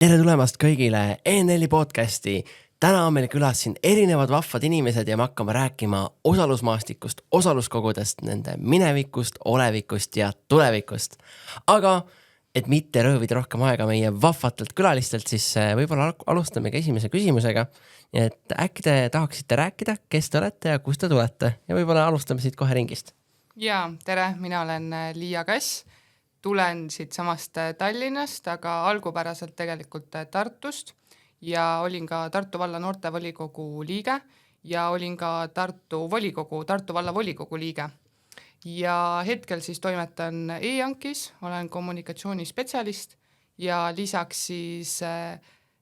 Tere tulemast kõigile E4 podcasti. Täna on meil külas siin erinevad vahvad inimesed ja me hakkame rääkima osalusmaastikust, osaluskogudest, nende minevikust, olevikust ja tulevikust. Aga et mitte röövida rohkem aega meie vahvatelt külalistelt, siis võib-olla alustamegi esimese küsimusega. Et äkki te tahaksite rääkida, kes te olete ja kust te tulete? Ja võib-olla alustame siit kohe ringist. Ja, tere, mina olen Liia Kass. Tulen siit samast Tallinnast, aga algupäraselt tegelikult Tartust ja olin ka Tartu valla noortevolikogu liige ja olin ka Tartu valla volikogu liige. Ja hetkel siis toimetan e-Ankis, olen kommunikatsioonispetsialist ja lisaks siis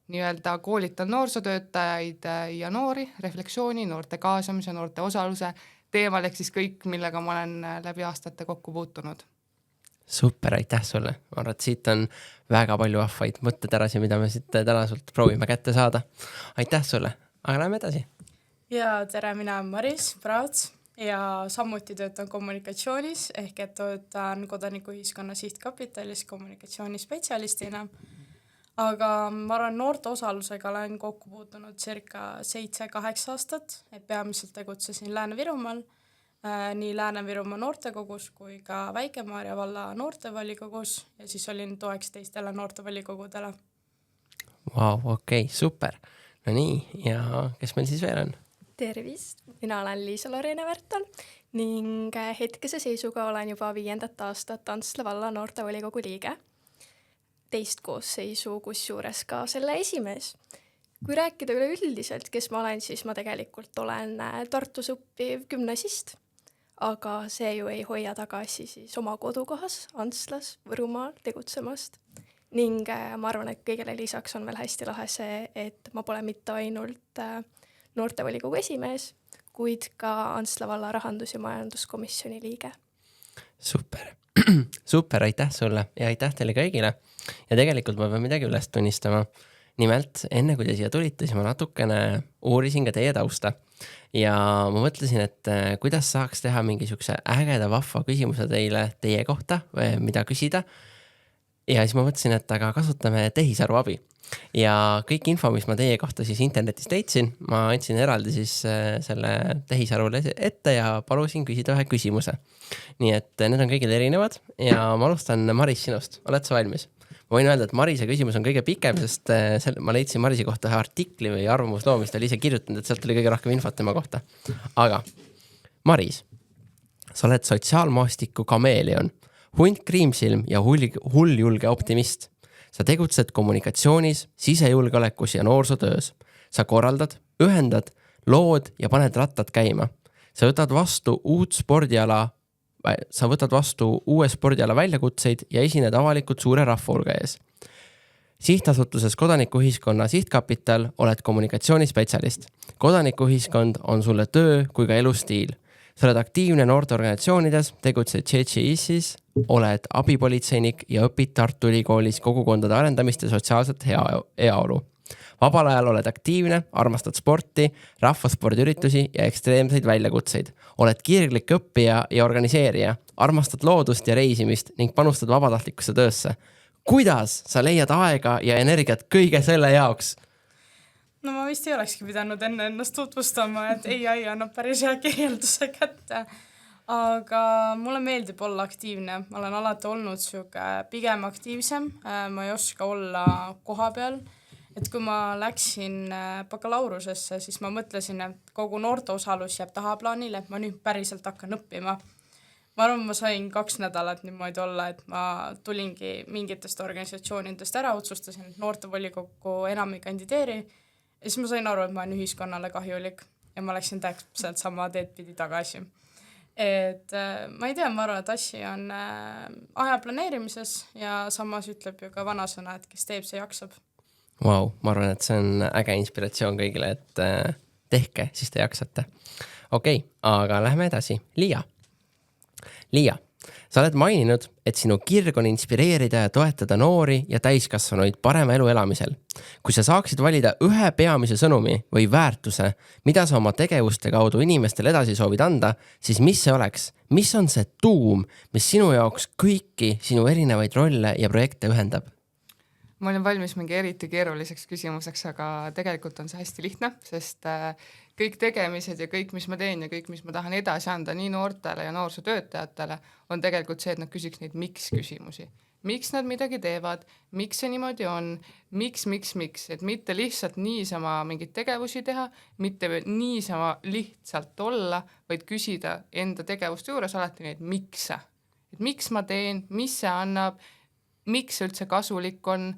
nii-öelda koolitan noorsootöötajaid ja noori, refleksiooni, noorte kaasamise, noorte osaluse teemal, ehk siis kõik, millega ma olen läbi aastate kokku puutunud. Super, aitäh sulle. Ma arvan, et siit on väga palju vahvaid mõttetärasi, mida me siit täna sult proovime kätte saada. Aitäh sulle, aga läheme edasi. Ja tere, mina olen Maris Praats ja samuti töötan kommunikatsioonis ehk et töötan kodanikuühiskonna sihtkapitalis kommunikatsioonispetsialistina. Aga ma arvan, noorte osalusega olen kokku puutunud circa 7-8 aastat, et peamiselt tegutsesin Lääne-Virumaal, nii Lääne-Virumaa noortekogus kui ka Väike-Maarja valla noortevolikogus ja siis olin toeks teistele noortevolikogudele. Vau, okei, super. No nii, ja kes meil siis veel on? Tervist, mina olen Liisa-Lorena Värtal ning hetkese seisuga olen juba 5. aastat Antsla valla noortevolikogu liige. Teist koosseisu kusjuures ka selle esimees. Kui rääkida üleüldiselt, kes ma olen, siis ma tegelikult olen Tartus õppiv gümnasist, aga see ju ei hoia tagasi siis oma kodukohas, Antslas, Võrumaal tegutsemast. Ning ma arvan, et kõigele lisaks on veel hästi lahe see, et ma pole mitte ainult noortevolikogu esimees, kuid ka Antsla valla rahandus- ja majanduskomisjoni liige. Super. Super, aitäh sulle ja aitäh teile kõigile. Ja tegelikult ma pean midagi üles tunnistama. Nimelt, enne kui te siia tulite, siis ma natukene uurisin ka teie tausta. Ja ma mõtlesin, et kuidas saaks teha mingisuguse ägeda vahva küsimuse teie kohta, mida küsida. Ja siis ma mõtlesin, et aga kasutame tehisaru abi. Ja kõik info, mis ma teie kohta siis internetis leidsin, ma andsin eraldi siis selle tehisarule ette ja palusin küsida ühe küsimuse. Nii et need on kõigil erinevad ja ma alustan Maris sinust. Oled sa valmis? Ma võin öelda, et Marise küsimus on kõige pikem, sest ma leidsin Marise kohta ühe artikli või arvamusloo, mis ta oli ise kirjutanud, et sealt oli kõige rohkem infot tema kohta. Aga Maris, sa oled sotsiaalmaastiku kameeleon, hunt kriimsilm ja hulljulge optimist. Sa tegutsed kommunikatsioonis, sisejulgeolekus ja noorsootöös. Sa korraldad, ühendad, lood ja paned rattad käima. Sa võtad vastu uue spordiala väljakutseid ja esined avalikult suure rahvahulga ees. Sihtasutuses Kodanikuühiskonna sihtkapital oled kommunikatsioonispetsialist. Kodanikuühiskond on sulle töö kui ka elustiil. Sa oled aktiivne noorteorganisatsioonides, tegutsed CHIS-is, oled abipolitseinik ja õpid Tartu Ülikoolis kogukondade arendamist ja sotsiaalset heaolu. Vabal ajal oled aktiivne, armastad sporti, rahvaspordiüritusi ja ekstreemseid väljakutseid. Oled kirglik õppija ja organiseerija, armastad loodust ja reisimist ning panustad vabatahtlikusse töösse. Kuidas sa leiad aega ja energiat kõige selle jaoks? No ma vist ei olekski pidanud enne ennast tutvustama, et AI annab päris hea kirjelduse kätte. Aga mulle meeldib olla aktiivne. Ma olen alati olnud pigem aktiivsem. Ma ei oska olla koha peal. Et kui ma läksin bakalaureusesse, siis ma mõtlesin, et kogu noorte osalus jääb tahaplaanile, et ma nüüd päriselt hakkan õppima. Ma arvan, ma sain 2 nädalat niimoodi olla, et ma tulingi mingitest organisatsioonidest ära, otsustasin, et noortevolikogu enam ei kandideeri. Ja siis ma sain aru, et ma olen ühiskonnale kahjulik ja ma läksin täpselt sama teed pidi tagasi. Et ma ei tea, ma arvan, et asi on aja planeerimises ja samas ütleb ju ka vanasõna, et kes teeb, see jaksab. Vau, ma arvan, et see on äge inspiratsioon kõigile, et tehke, siis te jaksate. Okei, aga lähme edasi. Liia, sa oled maininud, et sinu kirg on inspireerida ja toetada noori ja täiskasvanuid parema elu elamisel. Kui sa saaksid valida ühe peamise sõnumi või väärtuse, mida sa oma tegevuste kaudu inimestele edasi soovid anda, siis mis see oleks? Mis on see tuum, mis sinu jaoks kõiki sinu erinevaid rolle ja projekte ühendab? ma olen valmis mingi eriti keeruliseks küsimuseks, aga tegelikult on see hästi lihtne, sest kõik tegemised ja kõik, mis ma teen ja kõik, mis ma tahan edasi anda nii noortele ja noorsootöötajatele, on tegelikult see, et nad küsiks neid miks küsimusi. Miks nad midagi teevad, miks see niimoodi on, miks, et mitte lihtsalt niisama mingeid tegevusi teha, mitte niisama lihtsalt olla, vaid küsida enda tegevuste juures alati neid mikse. Et miks ma teen, mis see annab, miks üldse kasulik on,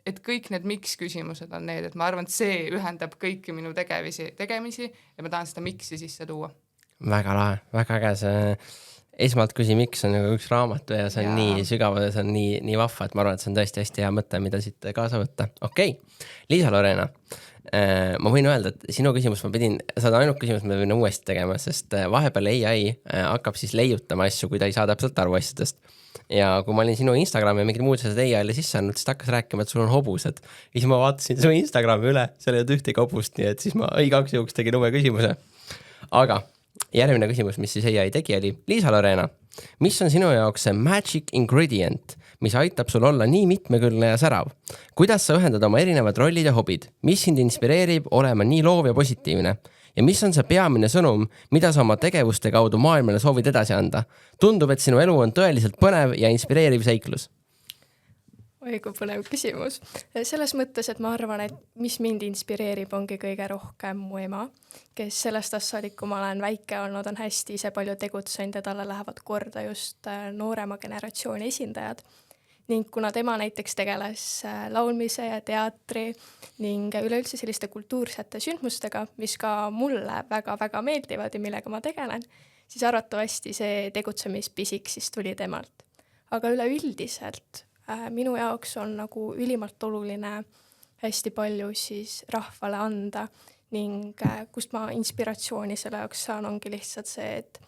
et kõik need miks küsimused on need, et ma arvan, et see ühendab kõiki minu tegemisi ja ma tahan seda miksi sisse tuua. Väga lahe, väga äge see esmalt küsi miks on nagu üks raamatu ja see on nii sügav ja see on nii vahva, et ma arvan, et see on tõesti hästi hea mõte, mida siit kaasa võtta. Okei, Liisa-Lorena, ma võin öelda, et sinu küsimus sa oled ainult küsimus, me võin uuesti tegema, sest vahepeal AI hakkab siis leiutama asju, kui ta ei saa täpselt aru asjadest. Ja kui ma olin sinu Instagrami ja mingid muud asjad AI-le sisse andnud, siis ta hakkas rääkima, et sul on hobused. Ja siis ma vaatasin su Instagrami üle, seal ei olnud ühtegi hobust, nii et siis ma igaks juhuks tegin uue küsimuse. Aga järgmine küsimus, mis siis AI tegi, oli Liisa-Lorena, mis on sinu jaoks see magic ingredient, mis aitab sul olla nii mitmekülgne ja särav? Kuidas sa ühendad oma erinevad rollid ja hobid? Mis sind inspireerib olema nii loov ja positiivne? Ja mis on see peamine sõnum, mida sa oma tegevuste kaudu maailmale soovid edasi anda? Tundub, et sinu elu on tõeliselt põnev ja inspireeriv seiklus. Oi, kui põnev küsimus. Selles mõttes, et ma arvan, et mis mind inspireerib, ongi kõige rohkem mu ema, kes sellest saadik, kui ma olen väike olnud, on hästi ise palju tegutsenud ja talle lähevad korda just noorema generatsiooni esindajad. Ning kuna tema näiteks tegeles laulmise ja teatri ning üleüldse selliste kultuursete sündmustega, mis ka mulle väga-väga meeldivad ja millega ma tegelen, siis arvatavasti see tegutsemispisik siis tuli temalt. Aga üleüldiselt minu jaoks on nagu ülimalt oluline hästi palju siis rahvale anda ning kust ma inspiratsiooni selle jaoks saan, ongi lihtsalt see, et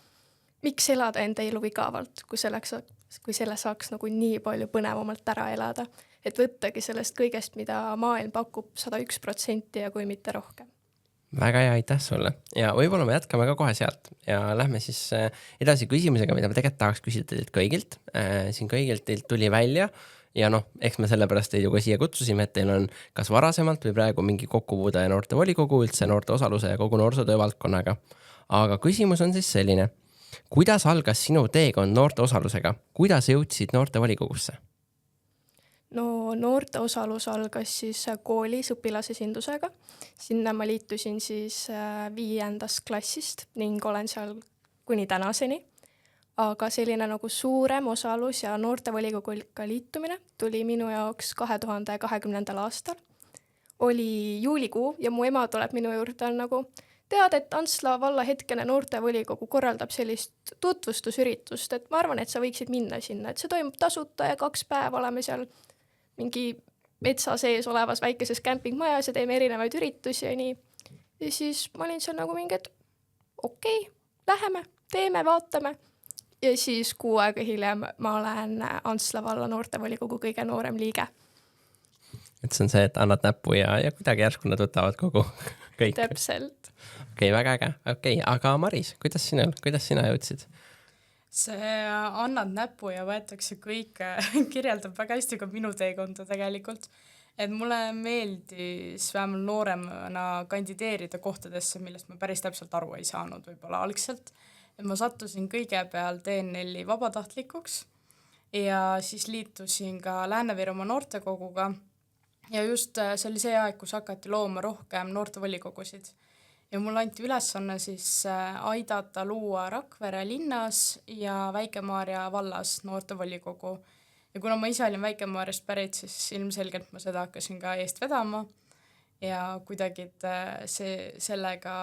miks elada enda elu igavalt, kui selle saaks nagu nii palju põnevamalt ära elada, et võttagi sellest kõigest, mida maailm pakub 101% ja kui mitte rohkem. Väga hea, aitäh sulle. Ja võib-olla me jätkame ka kohe sealt ja lähme siis edasi küsimusega, mida me tegelikult tahaks küsida teilt kõigilt. Siin kõigilt teilt tuli välja ja eks me sellepärast teid ju ka siia kutsusime, et teil on kas varasemalt või praegu mingi kokkupuude noorte volikogu, üldse noorte osaluse ja kogu noorsootöö valdkonnaga. Aga küsimus on siis selline. Kuidas algas sinu teekond noorte osalusega? Kuidas jõudsid noorte volikogusse? No noorte osalus algas siis koolis õpilasesindusega. Sinna ma liitusin siis 5. klassist ning olen seal kuni tänaseni. Aga selline nagu suurem osalus ja noorte volikoguga liitumine tuli minu jaoks 2020. aastal. Oli juulikuu ja mu ema tuleb minu juurde nagu tead, et Antsla valla hetkene noortevolikogu korraldab sellist tutvustusüritust, et ma arvan, et sa võiksid minna sinna, et see toimub tasuta ja 2 päeva oleme seal mingi metsa sees olevas väikeses kämpingmajas ja teeme erinevaid üritusi ja nii. Ja siis ma olin seal nagu mingi, et okei, läheme, teeme, vaatame. Ja siis 6 aega hiljem ma olen Antsla valla noortevolikogu kõige noorem liige. Et see on see, et annad näppu ja kuidagi järsku nad võtavad kogu kõik. Täpselt. Okei, väga äge. Okei, aga Maris, kuidas sina jõudsid? See annad näppu ja võetakse kõik, kirjeldab väga hästi ka minu teekonda tegelikult. Et mulle meeldis vähemalt nooremana kandideerida kohtadesse, millest ma päris täpselt aru ei saanud võib-olla algselt. Et ma sattusin kõigepealt ENL-i vabatahtlikuks ja siis liitusin ka Lääne-Virumaa noortekoguga ja just see oli see aeg, kus hakati looma rohkem noortevolikogusid. Ja mul anti ülesanne siis aidata luua Rakvere linnas ja Väike-Maarja vallas noortevolikogu. Ja kuna ma ise olin Väike-Maarjast pärit, siis ilmselgelt ma seda hakkasin ka eest vedama ja kuidagi sellega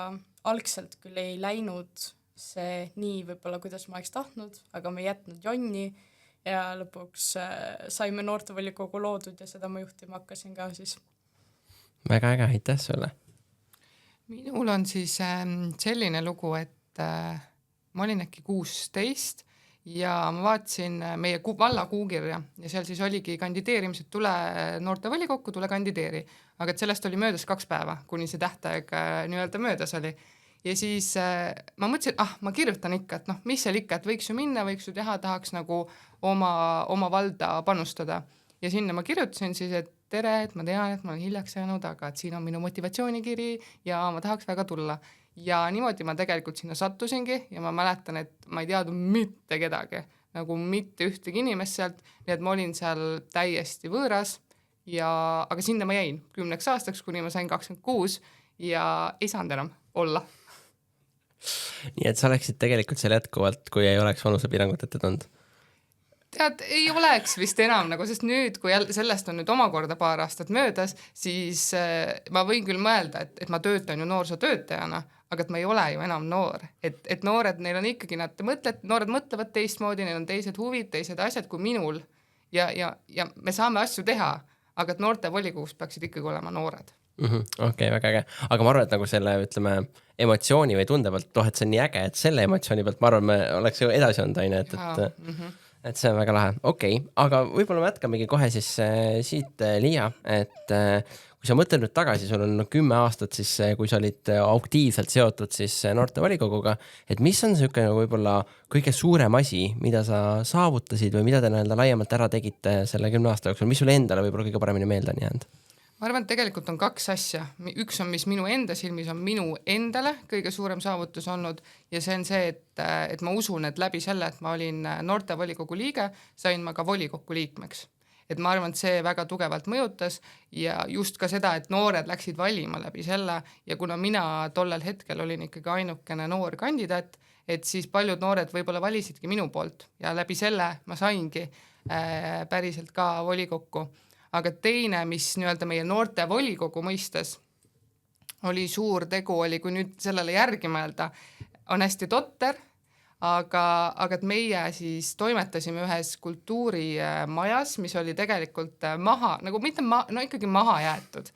algselt küll ei läinud see nii võib-olla, kuidas ma oleks tahtnud, aga me ei jätnud jonni ja lõpuks saime noortevolikogu loodud ja seda ma juhtima hakkasin ka siis. Väga äge, aitäh sulle. Minul on siis selline lugu, et ma olin äkki 16 ja ma vaatasin meie valla kuukirja ja seal siis oligi kandideerimised, tule noortevolikokku, tule kandideeri. Aga et sellest oli möödas 2 päeva, kuni see tähtaeg nii-öelda möödas oli. Ja siis ma mõtlesin, ma kirjutan ikka, et mis seal ikka, et võiks ju minna, võiks ju teha, tahaks nagu oma valda panustada. Ja sinna ma kirjutasin siis, et tere, et ma tean, et ma olen hiljaks jäänud, aga et siin on minu motivatsioonikiri ja ma tahaks väga tulla. Ja niimoodi ma tegelikult sinna sattusingi ja ma mäletan, et ma ei teadnud mitte kedagi, nagu mitte ühtegi inimest sealt, nii et ma olin seal täiesti võõras aga sinna ma jäin 10 aastaks, kuni ma sain 26 ja ei saanud enam olla. Nii et sa oleksid tegelikult seal jätkuvalt, kui ei oleks vanusepiirangut ette tulnud? Tead, ei oleks vist enam nagu, sest nüüd, kui sellest on nüüd omakorda paar aastat möödas, siis ma võin küll mõelda, et ma töötan ju noorsootöötajana, aga et ma ei ole ju enam noor. Et noored, neil on ikkagi, noored mõtlevad teistmoodi, neil on teised huvid, teised asjad kui minul ja me saame asju teha, aga et noorte volikogus peaksid ikkagi olema noored. Okei, väga äge. Aga ma arvan, et nagu selle, ütleme, emotsiooni või tunde pealt, et see on nii äge, et selle emotsiooni pealt, ma arvan, me oleks ju edasi olnud, aine, et see on väga lahe. Okei, aga võib-olla me jätkamegi kohe siis siit, Liia, et kui sa mõtled nüüd tagasi, sul on 10 aastat siis, kui sa olid aktiivselt seotud siis noorte volikoguga, et mis on selline võib-olla kõige suurem asi, mida sa saavutasid või mida te laiemalt ära tegite selle 10 aasta jooksul, mis sul endale võib-olla kõige paremini meelde on jäänud? Ma arvan, et tegelikult on 2 asja. Üks on, mis minu enda silmis on minu endale kõige suurem saavutus olnud ja see on see, et ma usun, et läbi selle, et ma olin noorte volikogu liige, sain ma ka volikokku liikmeks. Et ma arvan, et see väga tugevalt mõjutas ja just ka seda, et noored läksid valima läbi selle ja kuna mina tollel hetkel olin ikkagi ainukene noor kandidaat, et siis paljud noored võib-olla valisidki minu poolt ja läbi selle ma saingi päriselt ka volikokku. Aga teine, mis nii-öelda meie noorte volikogu mõistes oli suur tegu, oli, kui nüüd sellele järgi mõelda, on hästi totter, aga et meie siis toimetasime ühes kultuurimajas, mis oli tegelikult maha, nagu mitte ikkagi maha jäetud.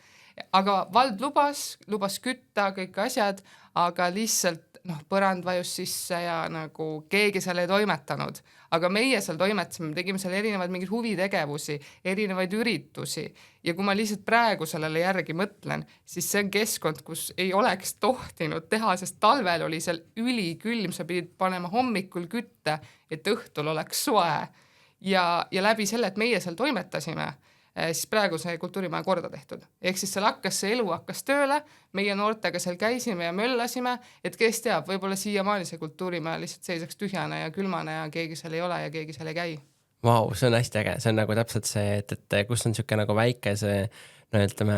Aga vald lubas kütta kõik asjad, aga lihtsalt põrand vajus sisse ja nagu keegi seal ei toimetanud. Aga meie seal toimetasime, tegime seal erinevaid mingeid huvitegevusi, erinevaid üritusi ja kui ma lihtsalt praegu sellele järgi mõtlen, siis see on keskkond, kus ei oleks tohtinud teha, sest talvel oli seal ülikülm, sa pidid panema hommikul kütte, et õhtul oleks soe ja läbi selle, et meie seal toimetasime, siis praegu see kultuurimaja korda tehtud. Ehk siis seal see elu hakkas tööle, meie noortega seal käisime ja möllasime, et kes teab, võib-olla siiamaani see kultuurimaja lihtsalt seisaks tühjane ja külmane ja keegi seal ei ole ja keegi seal ei käi. Vau, see on hästi äge, see on nagu täpselt see, et kus on siuke nagu väike see, ütleme,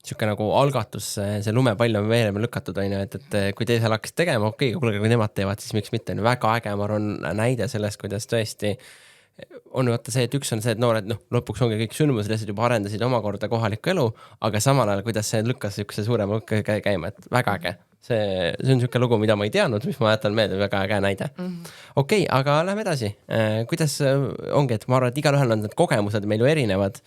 siuke nagu algatus, see lumepall on veerema lükatud, et kui te seal hakkas tegema, okei, kuule, kui nemad teevad, siis miks mitte, väga äge, ma arvan, näide sellest, kuidas tõesti on vaata see, et üks on see, et noored, lõpuks ongi kõik sündmused, lihtsalt juba arendasid omakorda kohalikku elu, aga samal ajal, kuidas see lükkas üks suurema käima, et väga äge. See on siuke lugu, mida ma ei teadnud, mis ma jätan meelde, väga äge näide. Okei, aga lähme edasi. Kuidas ongi, et ma arvan, et igalühel on need kogemused meil ju erinevad.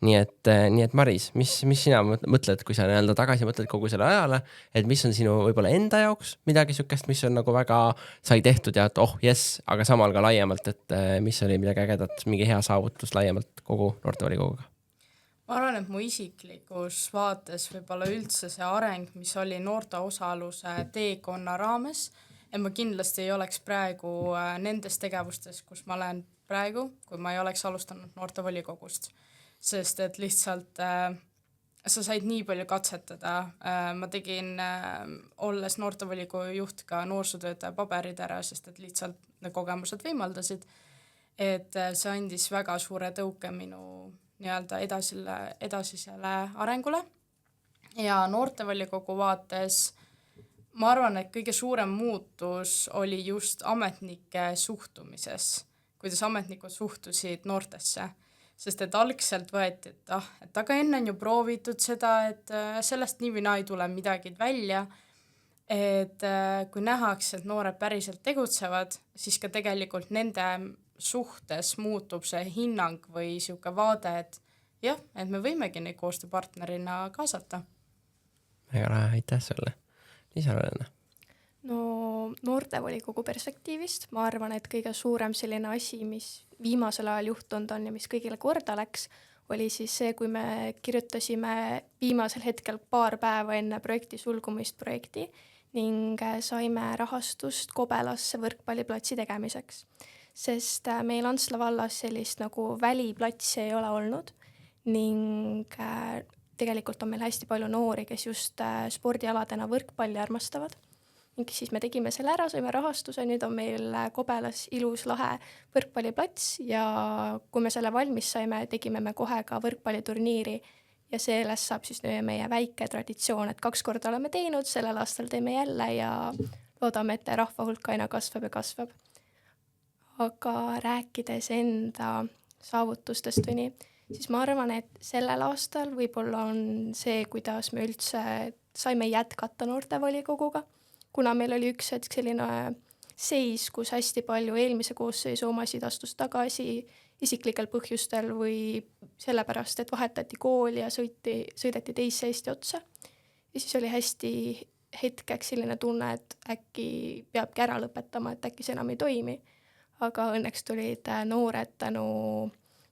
Nii et Maris, mis sina mõtled, kui sa tagasi mõtled kogu selle ajale, et mis on sinu võib-olla enda jaoks midagi siukest, mis on nagu väga sai tehtud ja et yes, aga samal ka laiemalt, et mis oli midagi ägedat, mingi hea saavutus laiemalt kogu noortevolikoguga? Ma arvan, et mu isiklikus vaates võib-olla üldse see areng, mis oli noorte osaluse teekonna raames, et ma kindlasti ei oleks praegu nendes tegevustes, kus ma olen praegu, kui ma ei oleks alustanud noortevolikogust. Sest et lihtsalt sa said nii palju katsetada. Ma tegin, olles noortevolikogu juht, ka noorsootöötaja paberid ära, sest et lihtsalt need kogemused võimaldasid. Et see andis väga suure tõuke minu nii-öelda edasisele arengule ja noortevolikogu vaates ma arvan, et kõige suurem muutus oli just ametnike suhtumises, kuidas ametnikud suhtusid noortesse, sest et algselt võeti, et aga enne on ju proovitud seda, et sellest nii või naa ei tule midagi välja, et kui nähakse, et noored päriselt tegutsevad, siis ka tegelikult nende suhtes muutub see hinnang või siuke vaade, et jah, et me võimegi neid koostööpartnerina kaasata. Väga raha, aitäh sulle. Liisa-Lorena? No noortevolikogu perspektiivist ma arvan, et kõige suurem selline asi, mis viimasel ajal juhtunud on ja mis kõigile korda läks, oli siis see, kui me kirjutasime viimasel hetkel paar päeva enne projekti sulgumist projekti ning saime rahastust Kobelasse võrkpalliplatsi tegemiseks. Sest meil Antsla vallas sellist nagu väliplatsi ei ole olnud ning tegelikult on meil hästi palju noori, kes just spordialadena võrkpalli armastavad. Ning siis me tegime selle ära, saime rahastuse, nüüd on meil Kobelas ilus lahe võrkpalliplats ja kui me selle valmis saime, tegime me kohe ka võrkpalliturniiri ja sellest saab siis meie väike traditsioon, et 2 korda oleme teinud, sellel aastal teeme jälle ja loodame, et rahva hulk aina kasvab ja kasvab. Aga rääkides enda saavutustest või nii, siis ma arvan, et sellel aastal võib-olla on see, kuidas me üldse saime jätkata noortevolikoguga, kuna meil oli üks hetk selline seis, kus hästi palju eelmise koosseisu omasid astus tagasi isiklikel põhjustel või sellepärast, et vahetati kooli ja sõideti teisse Eesti otsa. Ja siis oli hästi hetkeks selline tunne, et äkki peabki ära lõpetama, et äkki see enam ei toimi. Aga õnneks tulid noored tänu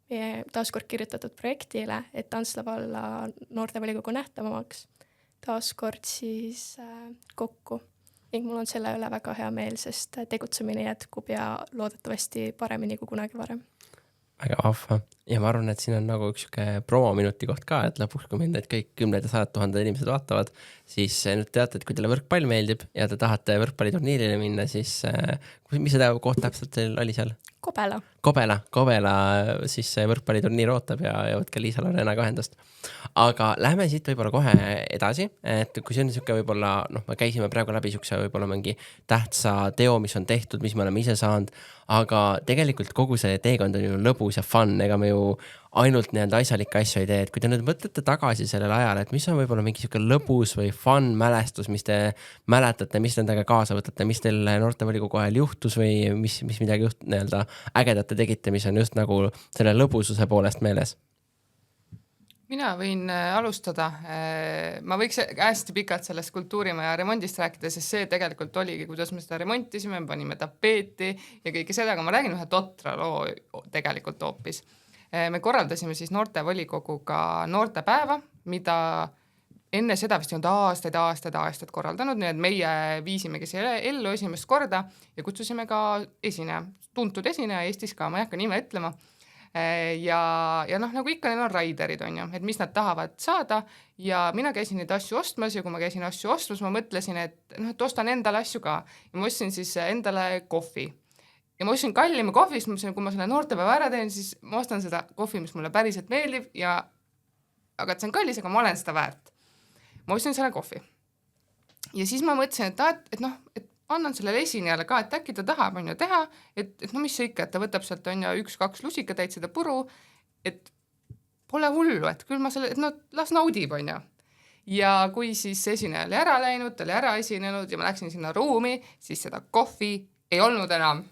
meie taaskord kirjutatud projektile, et Antsla valla noortevolikogu nähtavamaks taaskord siis kokku. Ning mul on selle üle väga hea meel, sest tegutsemine jätkub ja loodetavasti paremini kui kunagi varem. Väga vahva. Ja ma arvan, et siin on nagu üks promominuti koht ka, et lõpuks, kui mind need kõik 10 ja 100 000 inimesed vaatavad, siis nüüd teate, et kui teile võrkpall meeldib ja te tahate võrkpalliturniirile minna, siis mis seda koht täpselt teil oli seal? Kobela siis võrkpalliturniir ootab ja võtke Liisa-Lorena endast. Aga lähme siit võib-olla kohe edasi, et kui see on niisugune võib-olla, me käisime praegu läbi niisuguse võib-olla mingi tähtsa teo, mis on tehtud, mis me oleme ise saanud, aga tegelikult kogu see teekond on ju lõbus ja fun, ega me ju ainult asjalikke asju ei tee, et kui te nüüd mõtlete tagasi sellel ajal, et mis on võib-olla mingi niisugune lõbus või fun mälestus, mis te mäletate, mis te endaga kaasa võtate, mis teil noortevolikogu ajal juhtus või mis midagi ägedat te tegite, mis on just nagu selle lõbususe poolest meeles? Mina võin alustada. Ma võiks hästi pikalt sellest kultuurimaja remondist rääkida, sest see tegelikult oligi, kuidas me seda remontisime, me panime tapeeti ja kõike seda, aga ma räägin ühe totra loo tegelikult hoopis. Me korraldasime siis noortevolikoguga noortepäeva, mida enne seda vist ei olnud aastaid korraldanud, nii et meie viisimegi selle ellu esimest korda ja kutsusime ka esineja, tuntud esineja Eestis ka, ma ei hakka nime ütlema. Ja nagu ikka, neil on raiderid, on ju, et mis nad tahavad saada ja mina käisin neid asju ostmas ja kui ma käisin asju ostmas, ma mõtlesin, et ostan endale asju ka ja ma ostsin siis endale kohvi. Ja ma ostsin kallima kohvi, siis ma mõtlesin, kui ma selle noortepäeva ära teen, siis ma ostan seda kohvi, mis mulle päriselt meeldib aga see on kallis, aga ma olen seda väärt. Ma ostsin selle kohvi. Ja siis ma mõtlesin, et annan sellele esinejale ka, et äkki ta tahab on ju teha, et mis see ikka, et ta võtab sealt on ju 1-2 lusika täit seda puru, et pole hullu, et küll ma selle, las naudib on ju. Ja kui siis esineja oli ära läinud, ta oli ära esinenud ja ma läksin sinna ruumi, siis seda kohvi ei olnud enam.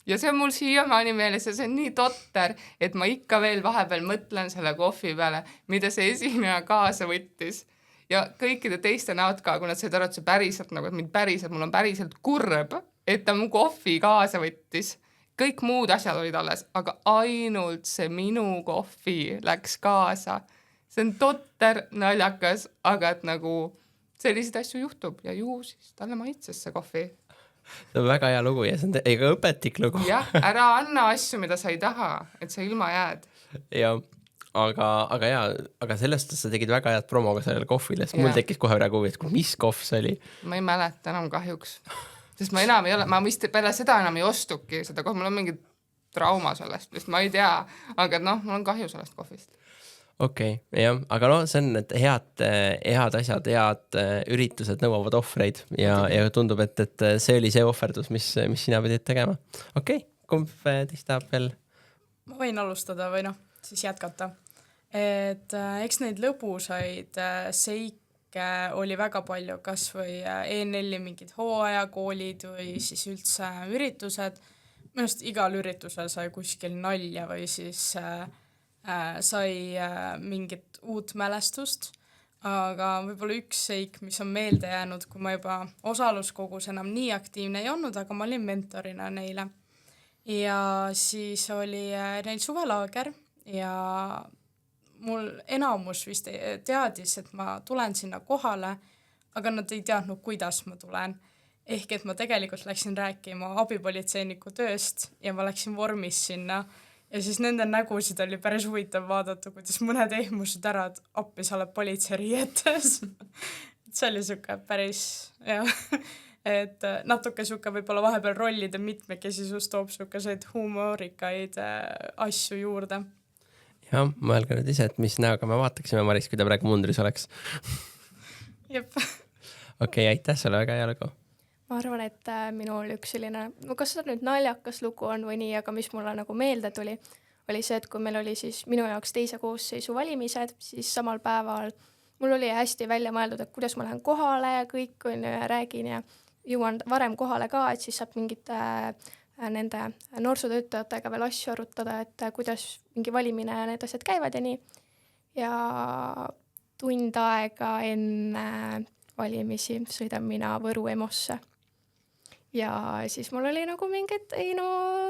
Ja see on mul siiamaani meeles ja see on nii totter, et ma ikka veel vahepeal mõtlen selle kohvi peale, mida see esineja kaasa võttis. Ja kõikide teiste näod ka, kui nad said aru, et see päriselt, nagu, et mul on päriselt kurb, et ta mu kohvi kaasa võttis. Kõik muud asjad olid alles, aga ainult see minu kohvi läks kaasa. See on totter, naljakas, aga et nagu selliseid asju juhtub ja ju siis talle maitses see kohvi. See on väga hea lugu ja see on ega õpetik lugu. Jah, ära anna asju, mida sa ei taha, et sa ilma jääd. Ja, aga sellest sa tegid väga head promoga sellele kohvile, sest mul tekkis kohe praegu huvi, et mis kohv see oli? Ma ei mäleta enam kahjuks, sest ma enam ei ole, ma vist peale seda enam ei ostuki seda kohv, mul on mingi trauma sellest, vist ma ei tea, aga mul on kahju sellest kohvist. Okei, jah, aga see on, et head asjad, head üritused nõuavad ohvreid ja tundub, et see oli see ohverdus, mis sina pidid tegema. Okei, kumb teist tahab veel? Ma võin alustada või siis jätkata. Et eks neid lõbusaid seike oli väga palju, kas või ENL-i mingid hooajakoolid või siis üldse üritused. Minust igal üritusel sai kuskil nalja või siis sai mingit uut mälestust, aga võib-olla üks seik, mis on meelde jäänud, kui ma juba osaluskogus enam nii aktiivne ei olnud, aga ma olin mentorina neile. Ja siis oli neil suvelaager ja mul enamus vist teadis, et ma tulen sinna kohale, aga nad ei teadnud, kuidas ma tulen. Ehk et ma tegelikult läksin rääkima abipolitseiniku tööst ja ma läksin vormis sinna ja siis nende nägusid oli päris huvitav vaadata, kuidas mõned ehmusid ära, et appi sa oled politseiriietes. See oli siuke päris, jah, et natuke siuke võib-olla vahepeal rollide mitmekesisus toob siukeseid huumorikaid asju juurde. jah, mõelge nüüd ise, et mis näoga me vaataksime Maris, kui ta praegu mundris oleks. Jep. Okei, aitäh sulle, väga hea lugu. ma arvan, et minul üks selline, kas see nüüd naljakas lugu on või nii, aga mis mulle nagu meelde tuli, oli see, et kui meil oli siis minu jaoks teise koosseisu valimised, siis samal päeval mul oli hästi välja mõeldud, et kuidas ma lähen kohale ja kõik on ja räägin ja jõuan varem kohale ka, et siis saab mingite nende noorsootöötajatega veel asju arutada, et kuidas mingi valimine ja need asjad käivad ja nii. Ja tund aega enne valimisi sõidan mina Võru EMO-sse. Ja siis mul oli nagu mingi, et ei no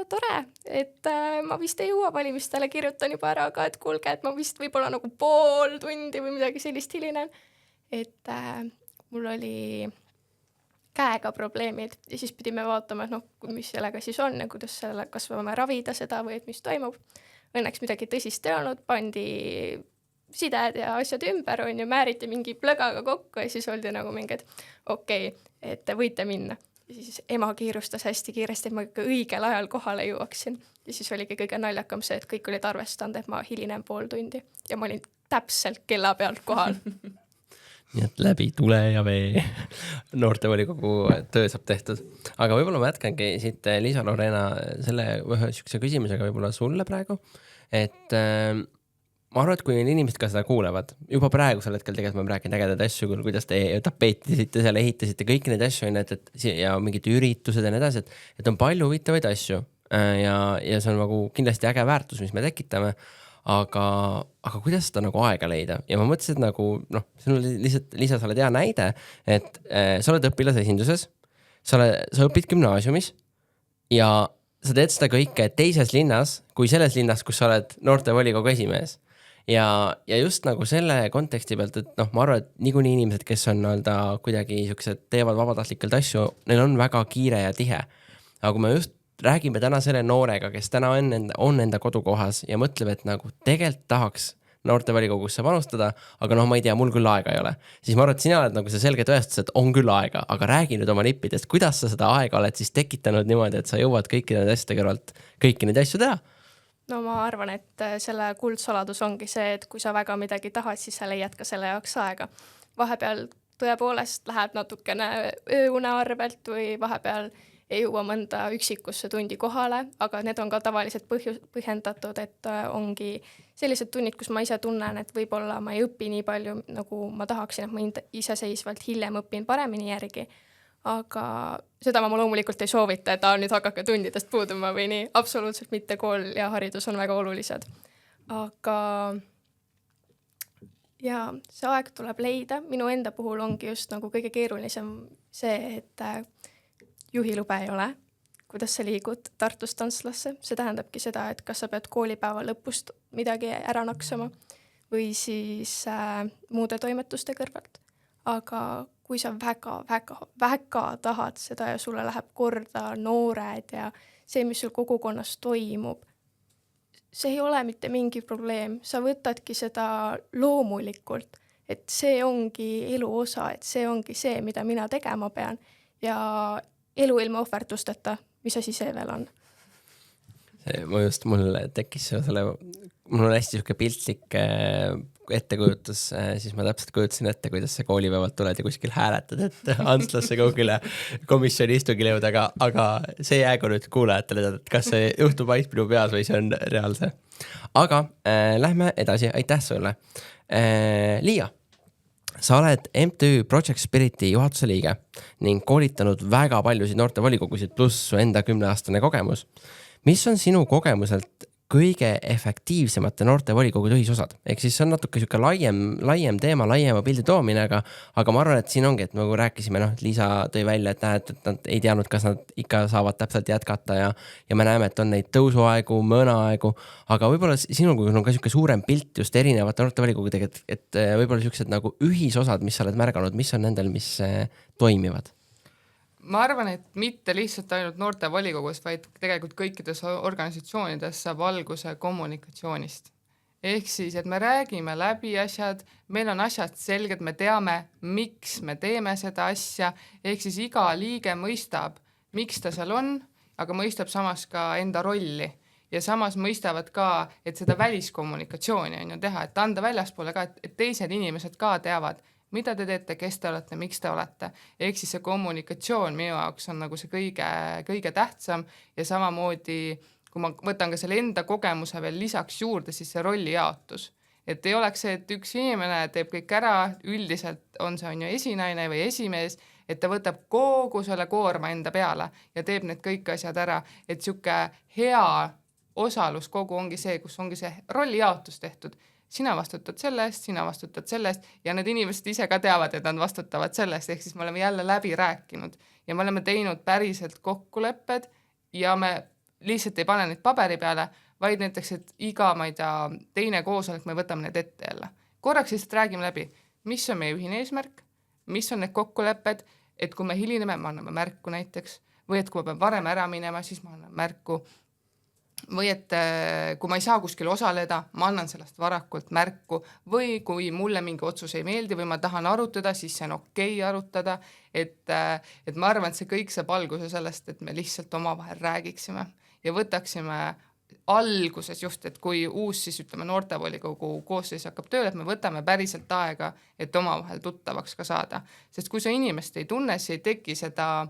tore, et ma vist ei jõua valimistele, kirjutan juba ära ka, et kuulge, et ma vist võib-olla nagu pool tundi või midagi sellist hilinen. Et mul oli käega probleemid ja siis pidime vaatama, et noh, mis sellega siis on ja kuidas selle, kas võime ravida seda või et mis toimub. Õnneks midagi tõsist ei olnud, pandi sided ja asjad ümber on ju, määriti mingi plõgaga kokku ja siis oldi nagu mingi, et okei, et võite minna. Ja siis ema kiirustas hästi kiiresti, et ma ikka õigel ajal kohale jõuaksin. Ja siis oligi kõige naljakam see, et kõik olid arvestanud, et ma hilinen pool tundi ja ma olin täpselt kella pealt kohal. Nii et läbi tule ja vee noortevolikogu töö saab tehtud. Aga võib-olla ma jätkangi siit Liisa-Lorena selle ühe sükse küsimusega võib-olla sulle praegu, et ma arvan, et kui inimesed ka seda kuulevad, juba praegusel hetkel tegelikult me räägime ägedaid asju, kuidas te tapeetisite seal, ehitasite kõiki neid asju ja mingid üritused ja nii edasi, et on palju huvitavaid asju ja see on nagu kindlasti äge väärtus, mis me tekitame, aga kuidas seda nagu aega leida? Ja ma mõtlesin, et nagu, see on lihtsalt, Liisa, sa oled hea näide, et sa oled õpilase esinduses, sa õpid gümnaasiumis ja sa teed seda kõike teises linnas kui selles linnas, kus sa oled noortevolikogu esimees. Ja just nagu selle konteksti pealt, et ma arvan, et niikuinii inimesed, kes on kuidagi teevad vabatahtlikult asju, neil on väga kiire ja tihe. Aga kui me just räägime täna selle noorega, kes täna on enda kodukohas ja mõtleb, et nagu tegelikult tahaks noortevolikogusse panustada, aga ma ei tea, mul küll aega ei ole. Siis ma arvan, et sina oled nagu see selge tõestus, et on küll aega, aga räägi nüüd oma nippidest, kuidas sa seda aega oled siis tekitanud niimoodi, et sa jõuad kõiki neid asjade kõrvalt kõiki neid asju teha? No ma arvan, et selle kuldsaladus ongi see, et kui sa väga midagi tahad, siis sa leiad ka selle jaoks aega. Vahepeal tõepoolest läheb natukene ööune arvelt või vahepeal ei jõua mõnda üksikusse tundi kohale, aga need on ka tavaliselt põhjendatud, et ongi sellised tunnid, kus ma ise tunnen, et võib-olla ma ei õpi nii palju, nagu ma tahaksin, et ma iseseisvalt hiljem õpin paremini järgi. Aga seda ma loomulikult ei soovita, et nüüd hakake tundidest puuduma või nii. Absoluutselt mitte, kool ja haridus on väga olulised. Aga ja see aeg tuleb leida. Minu enda puhul ongi just nagu kõige keerulisem see, et juhilube ei ole. Kuidas sa liigud Tartust Antslasse? See tähendabki seda, et kas sa pead koolipäeva lõpust midagi ära naksama või siis muude toimetuste kõrvalt. Aga kui sa väga tahad seda ja sulle läheb korda noored ja see, mis sul kogukonnas toimub, see ei ole mitte mingi probleem. Sa võtadki seda loomulikult, et see ongi elu osa, et see ongi see, mida mina tegema pean ja elu ilma ohverdusteta, mis asi see veel on? Mul tekkis mul on hästi siuke piltlik ettekujutus, siis ma täpselt kujutasin ette, kuidas sa koolipäevalt tuled ja kuskil hääletad, et Antslasse kuhugile komisjoni istungile jõuda, aga see jäägu nüüd kuulajatele, et kas see juhtub ainult minu peas või see on reaalse. Aga lähme edasi, aitäh sulle. Liia, sa oled MTÜ Project Spiriti juhatuse liige ning koolitanud väga paljusid noortevolikogusid pluss su enda 10-aastane kogemus. Mis on sinu kogemuselt kõige efektiivsemate noortevolikogude ühisosad? Ehk siis see on natuke siuke laiem teema, laiema pildi toomine, aga ma arvan, et siin ongi, et nagu rääkisime, Liisa tõi välja, et näed, et nad ei teadnud, kas nad ikka saavad täpselt jätkata ja me näeme, et on neid tõusuaegu, mõõnaaegu, aga võib-olla sinul kui on ka siuke suurem pilt just erinevate noortevolikogudega, et võib-olla siuksed nagu ühisosad, mis sa oled märganud, mis on nendel, mis toimivad? ma arvan, et mitte lihtsalt ainult noortevolikogus, vaid tegelikult kõikides organisatsioonides saab alguse kommunikatsioonist. Ehk siis, et me räägime läbi asjad, meil on asjad selged, me teame, miks me teeme seda asja, ehk siis iga liige mõistab, miks ta seal on, aga mõistab samas ka enda rolli ja samas mõistavad ka, et seda väliskommunikatsiooni on ju teha, et anda väljaspoole ka, et teised inimesed ka teavad, mida te teete, kes te olete, miks te olete. Ehk siis see kommunikatsioon minu jaoks on nagu see kõige tähtsam ja samamoodi, kui ma võtan ka selle enda kogemuse veel lisaks juurde, siis see rollijaotus. Et ei oleks see, et üks inimene teeb kõik ära, üldiselt on see on ju esinaine või esimees, et ta võtab kogu selle koorma enda peale ja teeb need kõik asjad ära, et sihuke hea osaluskogu ongi see, kus ongi see rollijaotus tehtud. Sina vastutad selle eest ja need inimesed ise ka teavad, et nad vastutavad selle eest, ehk siis me oleme jälle läbi rääkinud ja me oleme teinud päriselt kokkulepped ja me lihtsalt ei pane neid paberi peale, vaid näiteks, et iga, ma ei tea, teine koosolek me võtame need ette jälle. Korraks lihtsalt räägime läbi, mis on meie ühine eesmärk, mis on need kokkulepped, et kui me hilineme, me anname märku näiteks, või et kui me peame varem ära minema, siis ma annan märku, või et kui ma ei saa kuskil osaleda, ma annan sellest varakult märku või kui mulle mingi otsus ei meeldi või ma tahan arutada, siis see on okei arutada, et ma arvan, et see kõik saab alguse sellest, et me lihtsalt omavahel räägiksime ja võtaksime alguses just, et kui uus siis ütleme noortevolikogu koosseis hakkab tööle, et me võtame päriselt aega, et omavahel tuttavaks ka saada, sest kui sa inimest ei tunne, siis ei teki seda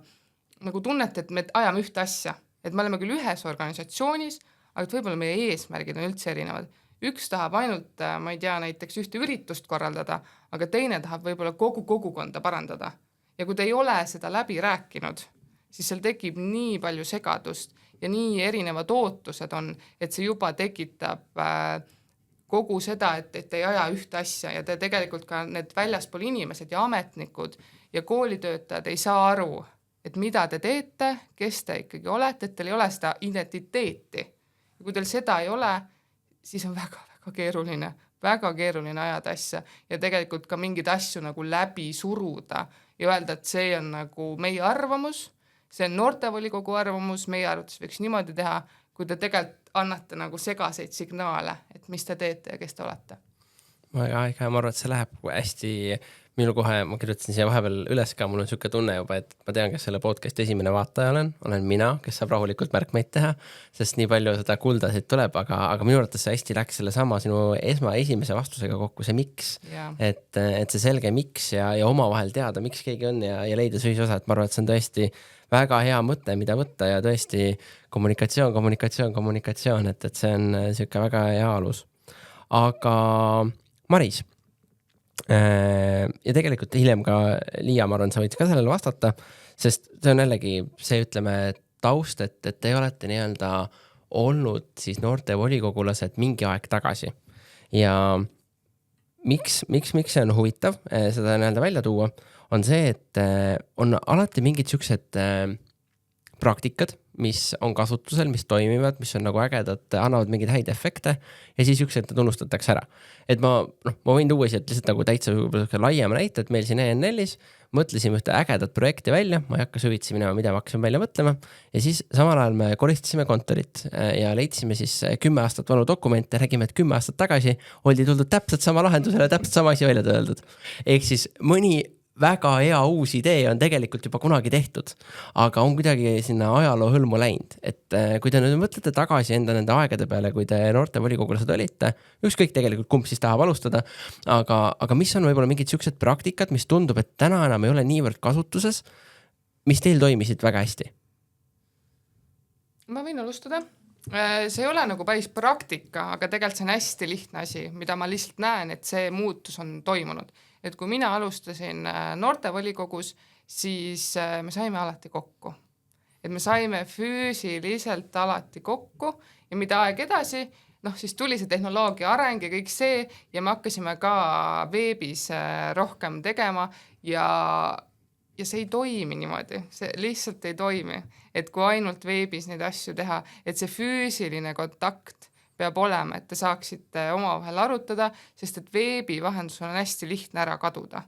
nagu tunnet, et me ajame ühte asja. Et me oleme küll ühes organisatsioonis, aga võib-olla meie eesmärgid on üldse erinevad. Üks tahab ainult, ma ei tea, näiteks ühte üritust korraldada, aga teine tahab võib-olla kogu kogukonda parandada. Ja kui te ei ole seda läbi rääkinud, siis seal tekib nii palju segadust ja nii erinevad ootused on, et see juba tekitab kogu seda, et ei aja ühte asja ja te tegelikult ka need väljaspool inimesed ja ametnikud ja koolitöötajad ei saa aru, et mida te teete, kes te ikkagi olete, et teil ei ole seda identiteeti. Ja kui teil seda ei ole, siis on väga keeruline ajada asja ja tegelikult ka mingid asju nagu läbi suruda ja öelda, et see on nagu meie arvamus, see on noortevolikogu arvamus, meie arvates võiks niimoodi teha, kui te tegelikult annate nagu segaseid signaale, et mis te teete ja kes te olete. Väga aega, ma arvan, et see läheb hästi minu kohe, ma kirjutasin siia vahepeal üles ka, mul on siuke tunne juba, et ma tean, kes selle podcasti esimene vaataja olen mina, kes saab rahulikult märkmeid teha, sest nii palju seda kuldasid tuleb, aga minu arvates see hästi läks selle sama sinu esimese vastusega kokku, see miks, et see selge miks ja omavahel teada, miks keegi on ja leida see ühisosa, et ma arvan, et see on tõesti väga hea mõte, mida võtta ja tõesti kommunikatsioon, et see on siuke väga hea alus. Aga Maris, ja tegelikult hiljem ka Liia, ma arvan, sa võid ka sellele vastata, sest see on jällegi see, ütleme, taust, et te olete nii-öelda olnud siis noorte volikogulased mingi aeg tagasi ja miks see on huvitav seda nii-öelda välja tuua, on see, et on alati mingid siuksed praktikad, mis on kasutusel, mis toimivad, mis on nagu ägedad, annavad mingeid häid efekte ja siis ükselt tunnustatakse ära. Et ma võin tuua siit lihtsalt nagu täitsa laiema näite, et meil siin ENL-is mõtlesime ühte ägedat projekti välja, ma ei hakka süvitsi minema, mida me hakkasime välja mõtlema ja siis samal ajal me koristasime kontorit ja leidsime siis 10 aastat vanu dokumente, räägime, et 10 aastat tagasi oldi tuldud täpselt sama lahendusele, täpselt sama asi välja tööldud. Ehk siis mõni väga hea uus idee on tegelikult juba kunagi tehtud, aga on kuidagi sinna ajaloo hõlmu läinud. Et kui te nüüd mõtlete tagasi nende aegade peale, kui te noorte volikogulased olite, ükskõik tegelikult kumb siis tahab alustada, aga mis on võib-olla mingid siuksed praktikad, mis tundub, et täna enam ei ole niivõrd kasutuses, mis teil toimisid väga hästi? Ma võin alustada. See ei ole nagu päris praktika, aga tegelikult see on hästi lihtne asi, mida ma lihtsalt näen, et see muutus on toimunud. Et kui mina alustasin noortevolikogus, siis me saime alati kokku. Et me saime füüsiliselt alati kokku ja mida aeg edasi, siis tuli see tehnoloogia areng ja kõik see ja me hakkasime ka veebis rohkem tegema ja see ei toimi niimoodi, see lihtsalt ei toimi. Et kui ainult veebis neid asju teha, et see füüsiline kontakt peab olema, et te saaksite omavahel arutada, sest et veebi vahendusel on hästi lihtne ära kaduda.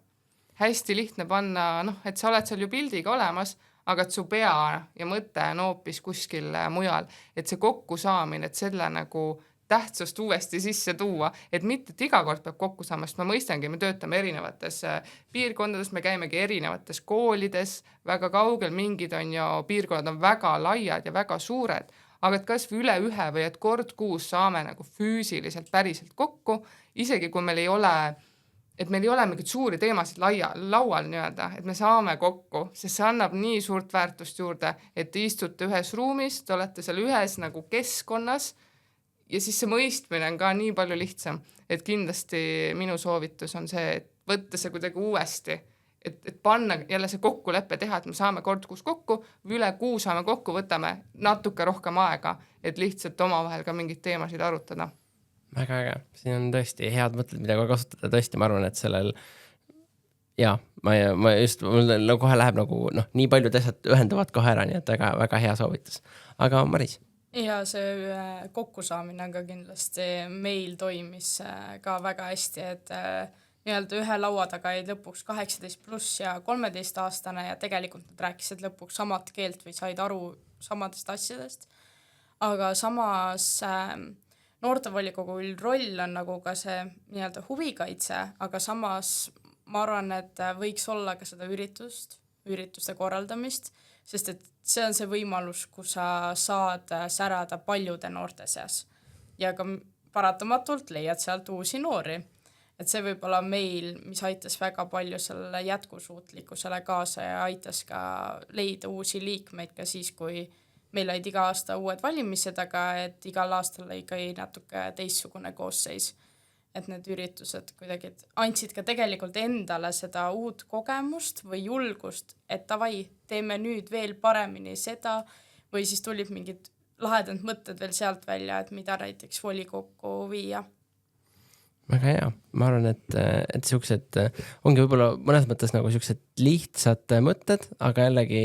Hästi lihtne panna, et sa oled seal ju pildiga olemas, aga et su pea ja mõte on hoopis kuskil mujal, et see kokkusaamine, et selle nagu tähtsust uuesti sisse tuua, et mitte, et iga kord peab kokku saama, sest ma mõistangi, me töötame erinevates piirkondades, me käimegi erinevates koolides, väga kaugel, mingid on ju, piirkonnad on väga laiad ja väga suured, aga et kas või üle ühe või et kord kuus saame nagu füüsiliselt päriselt kokku, isegi kui meil ei ole mingeid suuri teemasid laual nii-öelda, et me saame kokku, sest see annab nii suurt väärtust juurde, et te istute ühes ruumis, te olete seal ühes nagu keskkonnas ja siis see mõistmine on ka nii palju lihtsam, et kindlasti minu soovitus on see, et võtta see kuidagi uuesti, et panna jälle see kokkulepe teha, et me saame kord kuus kokku, üle kuu saame kokku, võtame natuke rohkem aega, et lihtsalt omavahel ka mingeid teemasid arutada. Väga äge, siin on tõesti head mõtted, mida ka kasutada, tõesti ma arvan, et sellel ma just, mul kohe läheb nagu nii paljud asjad ühenduvad kohe ära, nii et väga hea soovitus. Aga Maris? Ja see kokkusaamine ka kindlasti meil toimis ka väga hästi, et nii-öelda ühe laua taga jäid lõpuks 18+ ja 13-aastane ja tegelikult nad rääkisid lõpuks samad keelt või said aru samadest asjadest. Aga samas noortevolikogu roll on nagu ka see nii-öelda huvikaitse, aga samas ma arvan, et võiks olla ka seda ürituste korraldamist, sest et see on see võimalus, kus sa saad särada paljude noorte seas ja ka paratamatult leiad sealt uusi noori. Et see võib olla meil, mis aitas väga palju sellele jätkusuutlikkusele kaasa ja aitas ka leida uusi liikmeid ka siis, kui meil olid iga aasta uued valimised, aga et igal aastal oli ka natuke teistsugune koosseis. Et need üritused kuidagi andsid ka tegelikult endale seda uut kogemust või julgust, et davai, teeme nüüd veel paremini seda või siis tulid mingid lahedad mõtted veel sealt välja, et mida näiteks volikokku viia. Väga hea, ma arvan, et siuksed ongi võib-olla mõnes mõttes nagu siuksed lihtsad mõtted, aga jällegi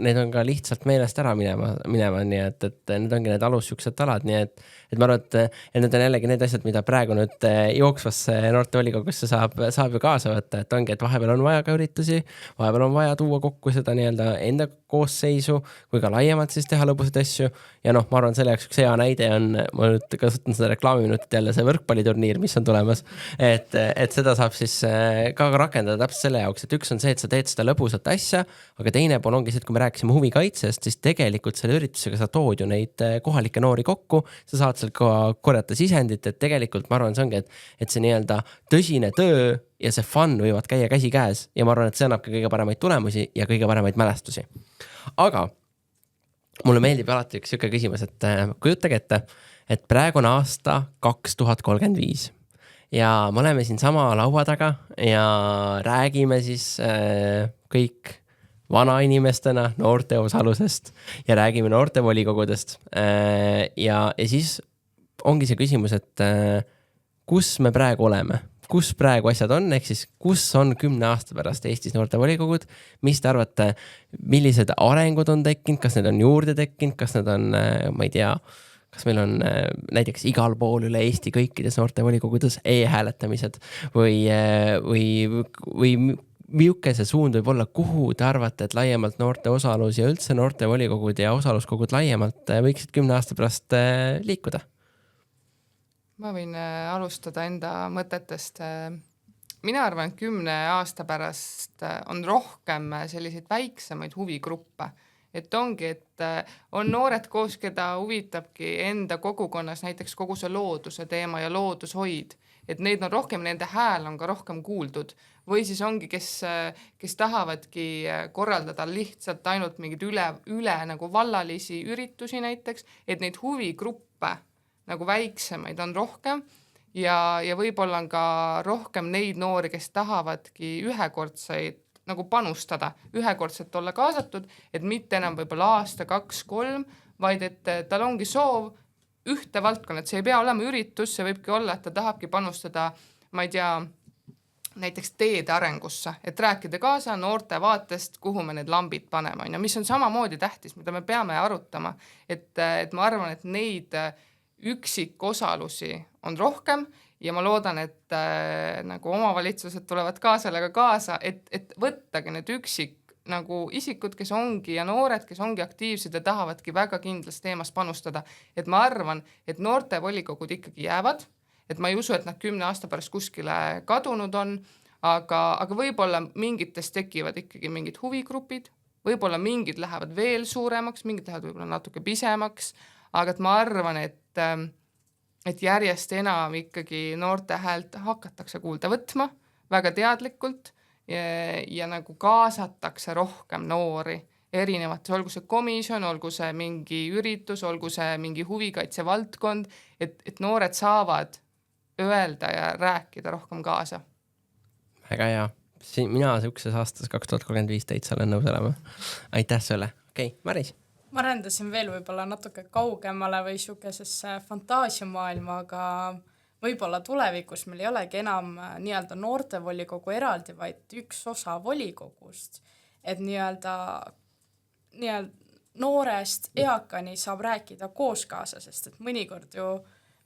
need on ka lihtsalt meelest ära minema, nii et need ongi need alussiuksed talad, nii et ma arvan, et need on jällegi need asjad, mida praegu nüüd jooksvasse noortevolikogusse saab ju kaasa võtta, et ongi, et vahepeal on vaja ka üritusi, vahepeal on vaja tuua kokku seda nii-öelda enda koosseisu, kui ka laiemalt siis teha lõbusad asju ja ma arvan, selle jaoks üks hea näide on, ma nüüd kasutan seda reklaamiminutit jälle, see võrkpalliturniir, mis on tulemas, et seda saab siis ka rakendada täpselt selle jaoks, et üks on see, et sa teed seda lõbusat asja, aga teine pool ongi see, et kui me rääkisime huvikaitsest, siis tegelikult selle üritusega sa tood ju neid kohalikke noori kokku, sa saad seal ka korjata sisendit, et tegelikult ma arvan, see ongi, et see nii-öelda tõsine töö ja see fun võivad käia käsi käes ja ma arvan, et see annab ka kõige paremaid tulemusi ja kõige paremaid mälestusi. Aga mulle meeldib alati üks siuke küsimus, et kujutage ette, et praegu on aasta 2035 ja me oleme siin sama laua taga ja räägime siis kõik vanainimestena noorte osalusest ja räägime noortevolikogudest ja siis ongi see küsimus, et kus me praegu oleme, kus praegu asjad on, ehk siis kus on 10 aasta pärast Eestis noortevolikogud, mis te arvate, millised arengud on tekkinud, kas need on juurde tekkinud, kas need on, ma ei tea, kas meil on näiteks igal pool üle Eesti kõikides noortevolikogudes e-hääletamised või milline see suund võib olla, kuhu te arvate, et laiemalt noorte osalus ja üldse noortevolikogud ja osaluskogud laiemalt võiksid 10 aasta pärast liikuda? Ma võin alustada enda mõtetest. Mina arvan, et 10 aasta pärast on rohkem selliseid väiksemaid huvigruppe. Et ongi, et on noored koos, keda huvitabki enda kogukonnas näiteks kogu see looduse teema ja loodushoid. Et neid on rohkem, nende hääl on ka rohkem kuuldud. Või siis ongi, kes tahavadki korraldada lihtsalt ainult mingid üle nagu vallalisi üritusi näiteks, et neid huvigruppe nagu väiksemaid on rohkem ja võib-olla on ka rohkem neid noori, kes tahavadki ühekordseid nagu panustada, ühekordselt olla kaasatud, et mitte enam võib-olla aasta, 2-3, vaid et tal ongi soov ühte valdkonna, et see ei pea olema üritus, see võibki olla, et ta tahabki panustada, ma ei tea, näiteks teede arengusse, et rääkida kaasa noorte vaatest, kuhu me need lambid paneme, mis on samamoodi tähtis, mida me peame arutama, et ma arvan, et neid üksikosalusi on rohkem ja ma loodan, et nagu omavalitsused tulevad ka sellega kaasa, et võttagi need nagu isikud, kes ongi ja noored, kes ongi aktiivsed ja tahavadki väga kindlas teemas panustada, et ma arvan, et noortevolikogud ikkagi jäävad, et ma ei usu, et nad 10 aasta pärast kuskile kadunud on, aga võib-olla mingites tekivad ikkagi mingid huvigrupid, võib-olla mingid lähevad veel suuremaks, mingid lähevad võib-olla natuke pisemaks, aga et ma arvan, et järjest enam ikkagi noorte häält hakatakse kuulda võtma väga teadlikult ja nagu kaasatakse rohkem noori erinevates, olgu see komisjon, olgu see mingi üritus, olgu see mingi huvikaitse valdkond, et noored saavad öelda ja rääkida rohkem kaasa. Väga hea. Mina siukses aastas 2035 täitsa olen nõus olema. Aitäh sulle. Okei, Maris. Ma arendasin veel võib-olla natuke kaugemale või siukesesse fantaasiamaailma, aga võib-olla tulevikus meil ei olegi enam nii-öelda noortevolikogu eraldi, vaid üks osa volikogust, et nii-öelda noorest eakani saab rääkida koos kaasa, sest et mõnikord ju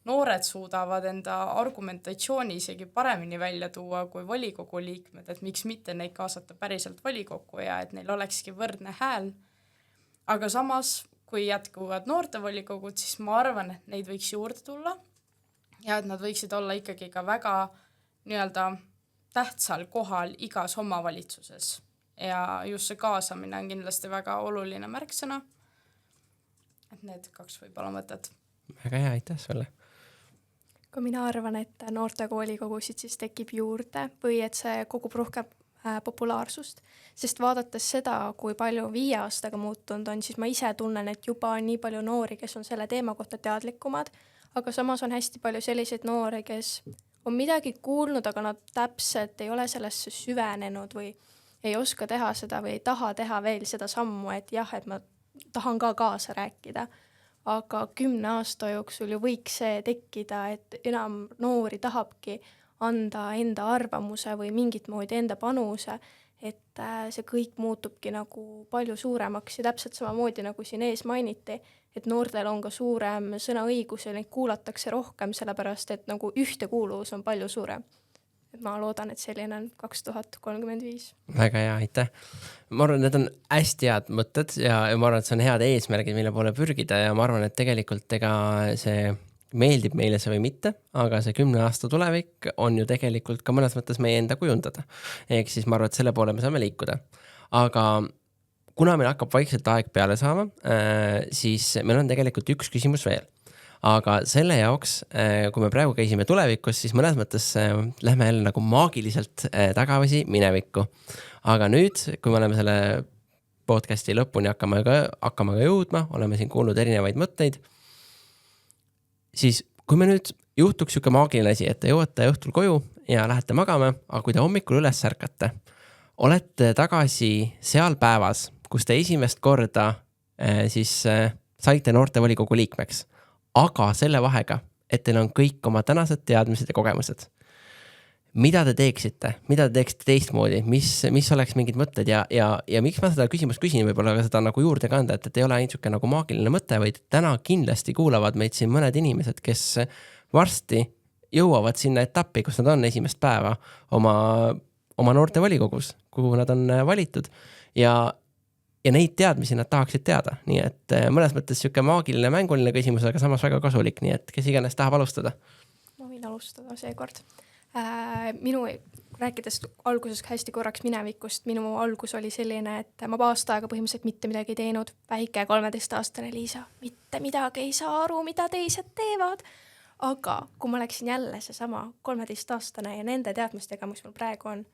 noored suudavad enda argumentatsiooni isegi paremini välja tuua kui volikogu liikmed, et miks mitte neid kaasata päriselt volikokku ja et neil olekski võrdne hääl. Aga samas, kui jätkuvad noortevolikogud, siis ma arvan, et neid võiks juurde tulla ja et nad võiksid olla ikkagi ka väga nii-öelda tähtsal kohal igas omavalitsuses. Ja just see kaasamine on kindlasti väga oluline märksõna. Et need 2 võib-olla mõtted. Väga hea, aitäh sulle. Kui mina arvan, et noortevoolikogusid siis tekib juurde või et see kogub rohkem populaarsust, sest vaadates seda, kui palju 5 aastaga muutunud on, siis ma ise tunnen, et juba on nii palju noori, kes on selle teema kohta teadlikumad, aga samas on hästi palju selliseid noori, kes on midagi kuulnud, aga nad täpselt ei ole sellesse süvenenud või ei oska teha seda või ei taha teha veel seda sammu, et jah, et ma tahan ka kaasa rääkida. Aga 10 aasta jooksul ju võiks see tekkida, et enam noori tahabki anda enda arvamuse või mingit moodi enda panuse, et see kõik muutubki nagu palju suuremaks ja täpselt samamoodi nagu siin ees mainiti, et noortel on ka suurem sõnaõigus ja neid kuulatakse rohkem, sellepärast et nagu ühtekuuluvus on palju suurem. Et ma loodan, et selline on 2035. Väga hea, aitäh. Ma arvan, et need on hästi head mõtted ja ma arvan, et see on head eesmärgid, mille poole pürgida ja ma arvan, et tegelikult ega see meeldib meile see või mitte, aga see 10 aasta tulevik on ju tegelikult ka mõnes mõttes meie enda kujundada. Ehk siis ma arvan, et selle poole me saame liikuda. Aga kuna meil hakkab vaikselt aeg peale saama, siis meil on tegelikult üks küsimus veel. Aga selle jaoks, kui me praegu käisime tulevikus, siis mõnes mõttes lähme jälle nagu maagiliselt tagasi minevikku. Aga nüüd, kui me oleme selle podcasti lõpuni hakkama ka jõudma, oleme siin kuulnud erinevaid mõtteid, siis kui me nüüd juhtuks siuke maagiline asi, et te jõuate õhtul koju ja lähete magama, aga kui te hommikul üles ärkate, olete tagasi seal päevas, kus te esimest korda siis saite noortevolikogu liikmeks, aga selle vahega, et teil on kõik oma tänased teadmised ja kogemused. Mida te teeksite? Mida te teeksite teistmoodi? Mis oleks mingid mõtted ja miks ma seda küsimust küsin, võib-olla ka seda nagu juurde kanda, et ei ole ainult siuke nagu maagiline mõte, vaid täna kindlasti kuulavad meid siin mõned inimesed, kes varsti jõuavad sinna etappi, kus nad on esimest päeva oma noortevolikogus, kuhu nad on valitud ja neid teadmisi nad tahaksid teada. Nii et mõnes mõttes siuke maagiline mänguline küsimus, aga samas väga kasulik, nii et kes iganes tahab alustada? Ma võin alustada seekord. Minu rääkides alguses hästi korraks minevikust, minu algus oli selline, et ma aasta aega põhimõtteliselt mitte midagi ei teinud, väike 13-aastane Liisa, mitte midagi ei saa aru, mida teised teevad, aga kui ma läksin jälle seesama 13-aastane ja nende teadmistega, mis mul praegu on,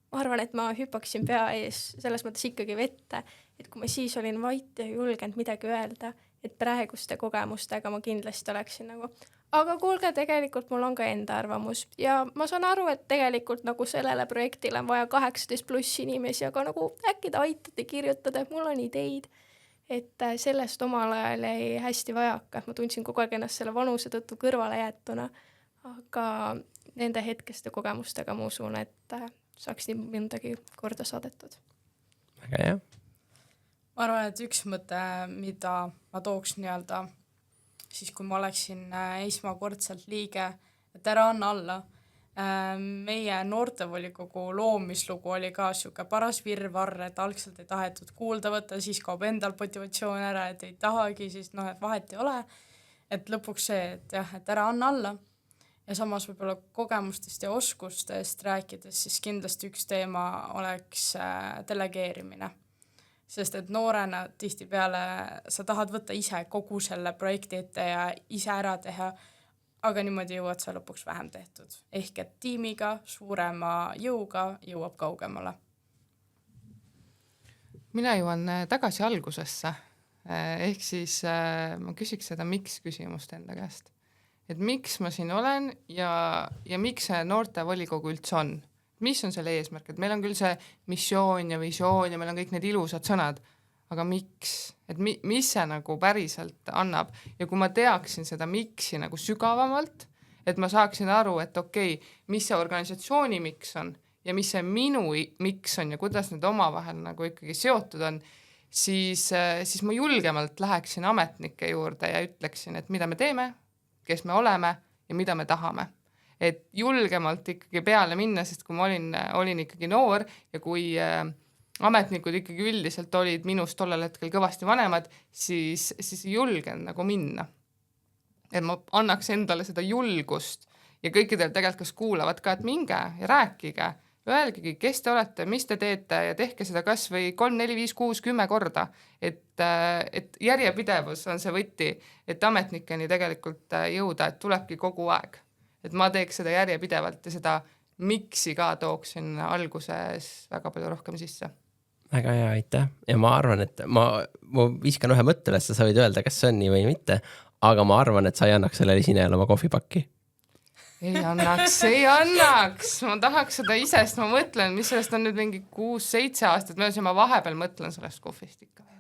ma arvan, et ma hüppaksin pea ees selles mõttes ikkagi vette, et kui ma siis olin vait ja julgenud midagi öelda, et praeguste kogemustega ma kindlasti oleksin nagu, aga kuulge, tegelikult mul on ka enda arvamus ja ma saan aru, et tegelikult nagu sellele projektile on vaja 18+ inimesi, aga nagu äkki te aitate kirjutada, et mul on ideid, et sellest omal ajal jäi hästi vajaka, et ma tundsin kogu aeg ennast selle vanuse tõttu kõrvale jäetuna, aga nende hetkeste kogemustega ma usun, et saaks nii mõndagi korda saadetud. Väga hea. Ma arvan, et üks mõte, mida ma tooks nii-öelda siis kui ma oleksin esmakordselt liige, et ära anna alla, Meie noortevolikogu loomislugu oli ka siuke paras virvarr, et algselt ei tahetud kuulda võtta, siis kaob endal motivatsioon ära, et ei tahagi, siis et vahet ei ole. Et lõpuks see, et jah, et ära anna alla. Ja samas võib-olla kogemustest ja oskustest rääkides, siis kindlasti üks teema oleks delegeerimine. Sest et noorena tihtipeale sa tahad võtta ise kogu selle projekti ette ja ise ära teha, aga niimoodi jõuad sa lõpuks vähem tehtud. Ehk et tiimiga, suurema jõuga jõuab kaugemale. Mina jõuan tagasi algusesse. Ehk siis ma küsiks seda miks küsimust enda käest. Et miks ma siin olen ja miks see noortevolikogu üldse on? Mis on selle eesmärk? Et meil on küll see missioon ja visioon ja meil on kõik need ilusad sõnad, aga miks? Et mis see nagu päriselt annab? Ja kui ma teaksin seda miksi nagu sügavamalt, et ma saaksin aru, et okei, mis see organisatsiooni miks on ja mis see minu miks on ja kuidas need omavahel nagu ikkagi seotud on, siis ma julgemalt läheksin ametnike juurde ja ütleksin, et mida me teeme, kes me oleme ja mida me tahame. Et julgemalt ikkagi peale minna, sest kui ma olin ikkagi noor ja kui ametnikud ikkagi üldiselt olid minust tollel hetkel kõvasti vanemad, siis julgen nagu minna. Et ma annaks endale seda julgust ja kõikidel tegelikult kas kuulavad ka, et minge ja rääkige, öelgegi, kes te olete, mis te teete ja tehke seda kas või 3, 4, 5, 6, 10 korda. Et järjepidevus on see võti, et ametnikeni tegelikult jõuda, et tulebki kogu aeg. Et ma teeks seda järjepidevalt ja seda miksi ka tooksin alguses väga palju rohkem sisse. Väga hea, aitäh. Ja ma arvan, et ma viskan ühe mõttele, sa võid öelda, kas see on nii või mitte, aga ma arvan, et sa ei annaks sellele esinejale oma kohvipakki. Ei annaks. Ma tahaks seda ise, sest ma mõtlen, mis sellest on nüüd mingi 6-7 aastat, ma vahepeal mõtlen sellest kohvist ikka veel.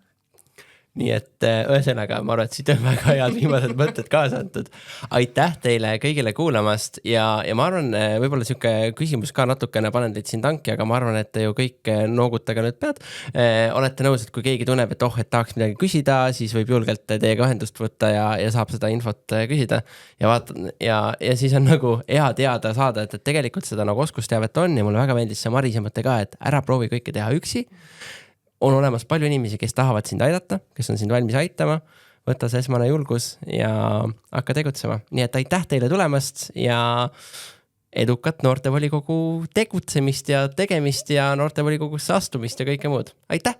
Nii et ühesõnaga, ma arvan, et siit on väga head viimased mõtted kaasa antud. Aitäh teile kõigile kuulamast ja ma arvan, võib-olla siuke küsimus ka natukene panen teid siin tanki, aga ma arvan, et te ju kõik noogutage nüüd pead. Olete nõus, et kui keegi tunneb, et tahaks midagi küsida, siis võib julgelt teiega ühendust võtta ja saab seda infot küsida. Ja siis on nagu hea teada saada, et tegelikult seda nagu oskusteavet on ja mulle väga meeldis see Marise mõte ka, et ära proovi kõike teha üksi. On olemas palju inimesi, kes tahavad sind aidata, kes on sind valmis aitama, võtta see esmane julgus ja hakka tegutsema. Nii et aitäh teile tulemast ja edukat noortevolikogu tegutsemist ja tegemist ja noortevolikogusse astumist ja kõike muud. Aitäh!